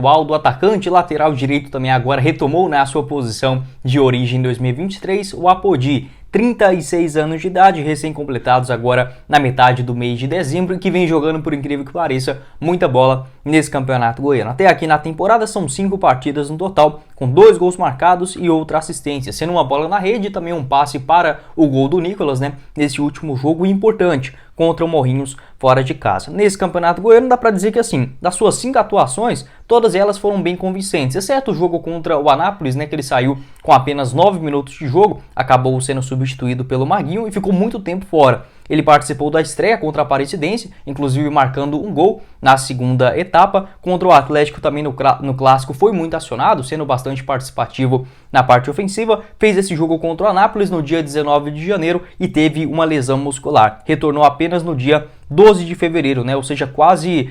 do atacante lateral direito também agora retomou, né, a sua posição de origem em 2023, o Apodi. 36 anos de idade, recém-completados agora na metade do mês de dezembro, e que vem jogando, por incrível que pareça, muita bola nesse campeonato goiano. Até aqui na temporada são 5 partidas no total, com 2 gols marcados e outra assistência, sendo uma bola na rede e também um passe para o gol do Nicolas, né, nesse último jogo importante contra o Morrinhos fora de casa. Nesse campeonato goiano dá para dizer que, assim, das suas 5 atuações, todas elas foram bem convincentes, exceto o jogo contra o Anápolis, né, que ele saiu com apenas 9 minutos de jogo, acabou sendo substituído pelo Maguinho e ficou muito tempo fora. Ele participou da estreia contra a Aparecidense, inclusive marcando um gol na segunda etapa. Contra o Atlético também no clássico foi muito acionado, sendo bastante participativo na parte ofensiva. Fez esse jogo contra o Anápolis no dia 19 de janeiro e teve uma lesão muscular. Retornou apenas no dia 12 de fevereiro, né? Ou seja, quase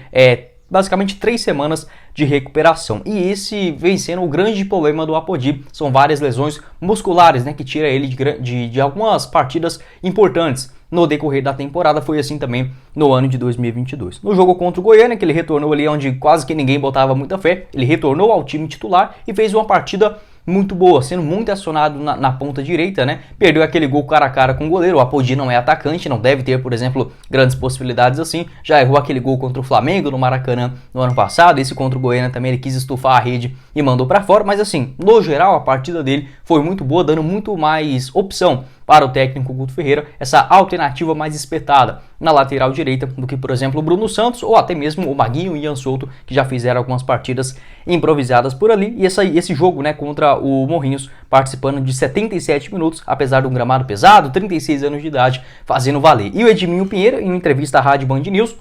basicamente 3 semanas de recuperação. E esse vem sendo o grande problema do Apodi. São várias lesões musculares, né, que tira ele de algumas partidas importantes no decorrer da temporada. Foi assim também no ano de 2022. No jogo contra o Goiânia, que ele retornou ali onde quase que ninguém botava muita fé, ele retornou ao time titular e fez uma partida muito boa, sendo muito acionado na ponta direita, né? Perdeu aquele gol cara a cara com o goleiro. O Apodi não é atacante, não deve ter, por exemplo, grandes possibilidades assim. Já errou aquele gol contra o Flamengo no Maracanã no ano passado. Esse contra o Goiânia também ele quis estufar a rede e mandou para fora. Mas assim, no geral, a partida dele foi muito boa, dando muito mais opção para o técnico Guto Ferreira, essa alternativa mais espetada na lateral direita do que, por exemplo, o Bruno Santos ou até mesmo o Maguinho e Ian Souto, que já fizeram algumas partidas improvisadas por ali. E esse jogo, né, contra o Morrinhos, participando de 77 minutos, apesar de um gramado pesado, 36 anos de idade, fazendo valer. E o Edminho Pinheiro, em uma entrevista à Rádio Band News,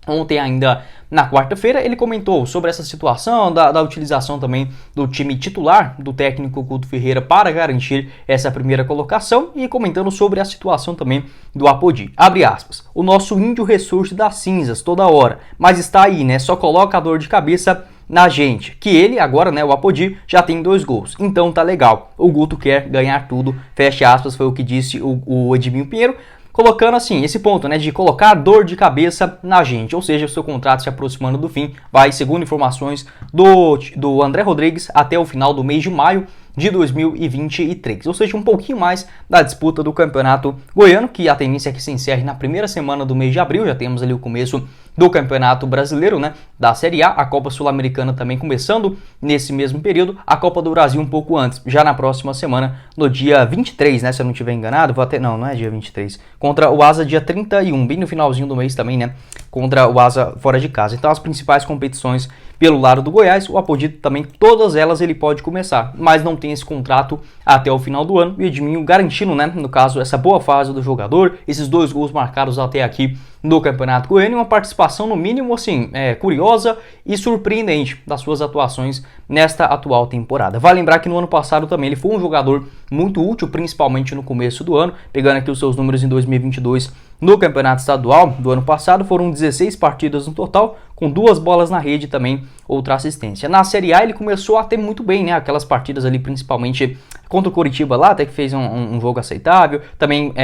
ontem ainda na quarta-feira, ele comentou sobre essa situação da utilização também do time titular do técnico Guto Ferreira para garantir essa primeira colocação e comentando sobre a situação também do Apodi. Abre aspas, o nosso índio ressurge das cinzas toda hora, mas está aí, né, só coloca a dor de cabeça na gente, que ele agora, né, o Apodi, já tem 2 gols, então tá legal, o Guto quer ganhar tudo, fecha aspas, foi o que disse o Edminho Pinheiro, colocando assim, esse ponto, né, de colocar dor de cabeça na gente, ou seja, o seu contrato se aproximando do fim, vai, segundo informações do André Rodrigues, até o final do mês de maio de 2023, ou seja, um pouquinho mais da disputa do campeonato goiano, que a tendência é que se encerre na primeira semana do mês de abril. Já temos ali o começo do campeonato brasileiro, né, da Série A, a Copa Sul-Americana também começando nesse mesmo período, a Copa do Brasil um pouco antes, já na próxima semana, no dia 23, né, se eu não estiver enganado, não é dia 23, contra o Asa dia 31, bem no finalzinho do mês também, né, contra o Asa fora de casa. Então as principais competições pelo lado do Goiás, o Apodi também, todas elas ele pode começar, mas não tem esse contrato até o final do ano, e o Edminho garantindo, né, no caso, essa boa fase do jogador, esses 2 gols marcados até aqui no Campeonato Goiano, e uma participação no mínimo, assim, curiosa e surpreendente das suas atuações nesta atual temporada. Vale lembrar que no ano passado também ele foi um jogador muito útil, principalmente no começo do ano, pegando aqui os seus números em 2022 no Campeonato Estadual do ano passado, foram 16 partidas no total, com 2 bolas na rede também, outra assistência. Na Série A ele começou a ter muito bem, né, aquelas partidas ali principalmente contra o Coritiba lá, até que fez um jogo aceitável, também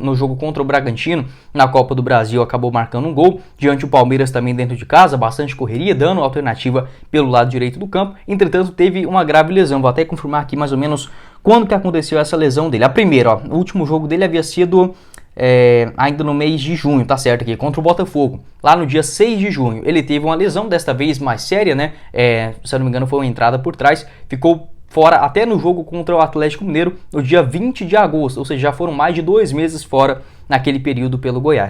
no jogo contra o Bragantino, na Copa do Brasil, acabou marcando um gol, diante do Palmeiras também dentro de casa, bastante correria, dando alternativa pelo lado direito do campo. Entretanto, teve uma grave lesão, vou até confirmar aqui mais ou menos quando que aconteceu essa lesão dele. A primeira, ó, o último jogo dele havia sido ainda no mês de junho, tá certo aqui, contra o Botafogo, lá no dia 6 de junho, ele teve uma lesão, desta vez mais séria, né, se eu não me engano foi uma entrada por trás, ficou fora até no jogo contra o Atlético Mineiro, no dia 20 de agosto, ou seja, já foram mais de 2 meses fora naquele período pelo Goiás.